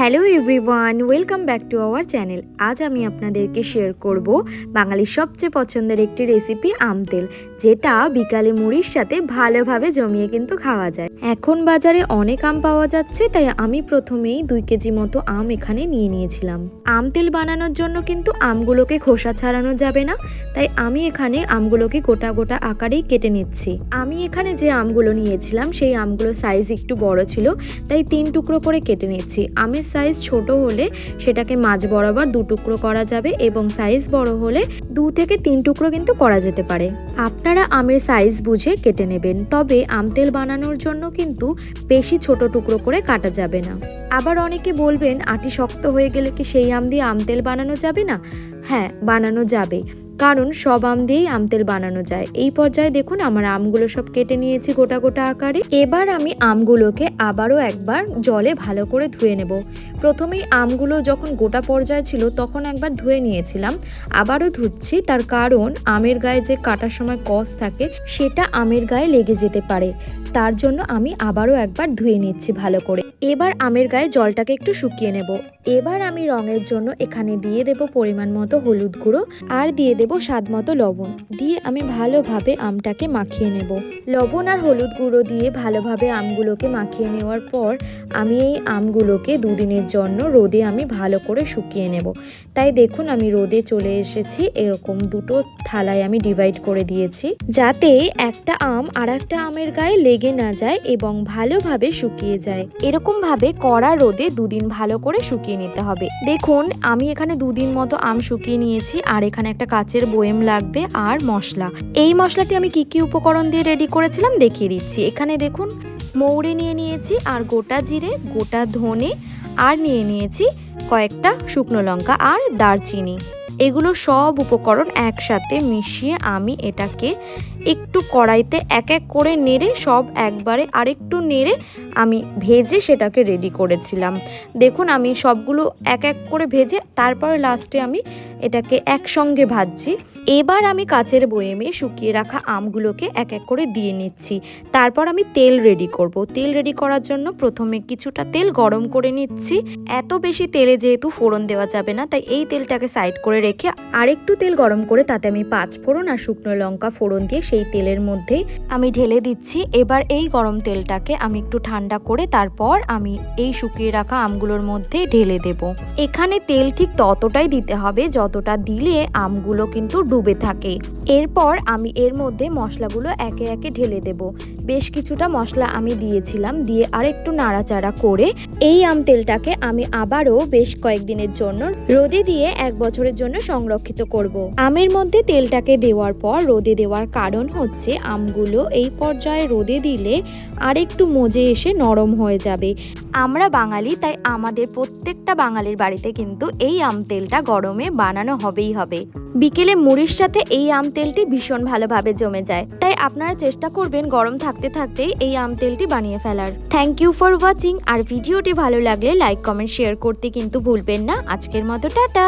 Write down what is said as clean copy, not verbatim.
Hello everyone, welcome back to our channel. আজ আমি আপনাদেরকে শেয়ার করব বাঙালির সবচেয়ে পছন্দের একটি রেসিপি আম তেল, যেটা বিকালে মুড়ির সাথে ভালোভাবে জমিয়ে কিন্তু খাওয়া যায়। এখন বাজারে অনেক আম পাওয়া যাচ্ছে, তাই আমি প্রথমেই 2 কেজি মতো আম এখানে নিয়ে নিয়েছিলাম। আম তেল বানানোর জন্য কিন্তু আমগুলোকে খোসা ছাড়ানো যাবে না, তাই আমি এখানে আমগুলোকে গোটা গোটা আকারেই কেটে নিচ্ছি। আমি এখানে যে আমগুলো নিয়েছিলাম সেই আমগুলোর সাইজ একটু বড় ছিল, তাই 3 টুকরো করে কেটে নিচ্ছি। আমের সাইজ ছোট হলে সেটাকে মাঝ বরাবর 2 টুকরো করা যাবে এবং সাইজ বড় হলে 2 থেকে 3 টুকরো কিন্তু করা যেতে পারে। আপনারা আমের সাইজ বুঝে কেটে নেবেন, তবে আম তেল বানানোর জন্য কিন্তু বেশি ছোট টুকরো করে কাটা যাবে না। আবার অনেকে বলবেন, আটি শক্ত হয়ে গেলে কি সেই আম দিয়ে আম তেল বানানো যাবে না? হ্যাঁ, বানানো যাবে, কারণ সব আম দিয়েই আম তেল বানানো যায়। এই পর্যায়ে দেখুন আমার আমগুলো সব কেটে নিয়েছি গোটা গোটা আকারে। এবার আমি আমগুলোকে আবারও একবার জলে ভালো করে ধুয়ে নেব। প্রথমেই আমগুলো যখন গোটা পর্যায়ে ছিল তখন একবার ধুয়ে নিয়েছিলাম, আবারও ধুচ্ছি, তার কারণ আমের গায়ে যে কাটার সময় কষ থাকে সেটা আমের গায়ে লেগে যেতে পারে, তার জন্য আমি আবারও একবার ধুয়ে নিচ্ছি ভালো করে। এবার আমের গায়ে জলটাকে একটু শুকিয়ে নেব। এবার আমি রঙের জন্য এখানে দিয়ে দেব পরিমাণ মতো হলুদ গুঁড়ো আর দিয়ে দেব স্বাদ মতো লবণ, দিয়ে আমি ভালোভাবে আমটাকে মাখিয়ে নেব। লবণ আর হলুদ গুঁড়ো দিয়ে ভালোভাবে আমগুলোকে মাখিয়ে নেওয়ার পর আমি এই আমগুলোকে 2 দিনের জন্য রোদে আমি ভালো করে শুকিয়ে নেব। তাই দেখুন আমি রোদে চলে এসেছি, এরকম 2টো থালায় আমি ডিভাইড করে দিয়েছি, যাতে একটা আম আর একটা আমের গায়ে লেগে না যায় এবং ভালোভাবে শুকিয়ে যায়। এরকম ভাবে কড়া রোদে 2 দিন ভালো করে শুকিয়ে নিতে হবে। দেখুন আমি এখানে 2 দিন মতো আম শুকিয়ে নিয়েছি, আর এখানে একটা কাচের বয়েম লাগবে আর মশলা। এই মশলাটি আমি কি উপকরণ দিয়ে রেডি করেছিলাম দেখিয়ে দিচ্ছি। এখানে দেখুন মৌরি নিয়ে নিয়েছি, আর গোটা জিরে, গোটা ধনে, আর নিয়ে নিয়েছি কয়েকটা শুকনো লঙ্কা আর দারচিনি। এগুলো সব উপকরণ একসাথে মিশিয়ে আমি এটাকে একটু কড়াইতে এক এক করে নেড়ে, সব একবারে আরেকটু নেড়ে আমি ভেজে সেটাকে রেডি করেছিলাম। দেখুন আমি সবগুলো এক এক করে ভেজে তারপরে লাস্টে আমি এটাকে একসঙ্গে ভাজছি। এবার আমি কাচের বয়েমে শুকিয়ে রাখা আমগুলোকে এক এক করে দিয়ে নিচ্ছি। তারপর আমি তেল রেডি করব। তেল রেডি করার জন্য প্রথমে কিছুটা তেল গরম করে নিচ্ছি। এত বেশি তেলে যেহেতু ফোড়ন দেওয়া যাবে না, তাই এই তেলটাকে সাইড করে রেখে আরেকটু তেল গরম করে তাতে আমি 5 ফোড়ন আর শুকনো লঙ্কা ফোড়ন দিয়ে সেই তেলের মধ্যেই আমি ঢেলে দিচ্ছি। এবার এই গরম তেলটাকে আমি একটু ঠান্ডা করে তারপর আমি এই শুকিয়ে রাখা আমগুলোর মধ্যে ঢেলে দেব। এখানে তেল ঠিক ততটাই দিতে হবে যতটা দিলে আমগুলো কিন্তু ডুবে থাকে। এরপর আমি এর মধ্যে মশলাগুলো একে একে ঢেলে দেব। বেশ কিছুটা মশলা আমি দিয়েছিলাম, দিয়ে আরেকটু নাড়াচাড়া করে এই আম তেলটাকে আমি আবারও বেশ কয়েকদিনের জন্য রোদে দিয়ে 1 বছরের জন্য সংরক্ষিত করব। আমের মধ্যে তেলটাকে দেওয়ার পর রোদে দেওয়ার কারণ হচ্ছে আমগুলো এই পর্যায়ে রোদে দিলে আরেকটু মজে এসে নরম হয়ে যাবে। আমরা বাঙালি, তাই আমাদের প্রত্যেকটা বাঙালির বাড়িতে কিন্তু এই আম তেলটা গরমে বানানো হবেই হবে। বিকেলে মুড়ির সাথে এই আম তেলটি ভীষণ ভালোভাবে জমে যায়, তাই আপনারা চেষ্টা করবেন গরম থাকতে থাকতেই এই আম তেলটি বানিয়ে ফেলার। Thank you for watching. আর ভিডিওটি ভালো লাগলে লাইক, কমেন্ট, শেয়ার করতে কিন্তু ভুলবেন না। আজকের মতো টাটা।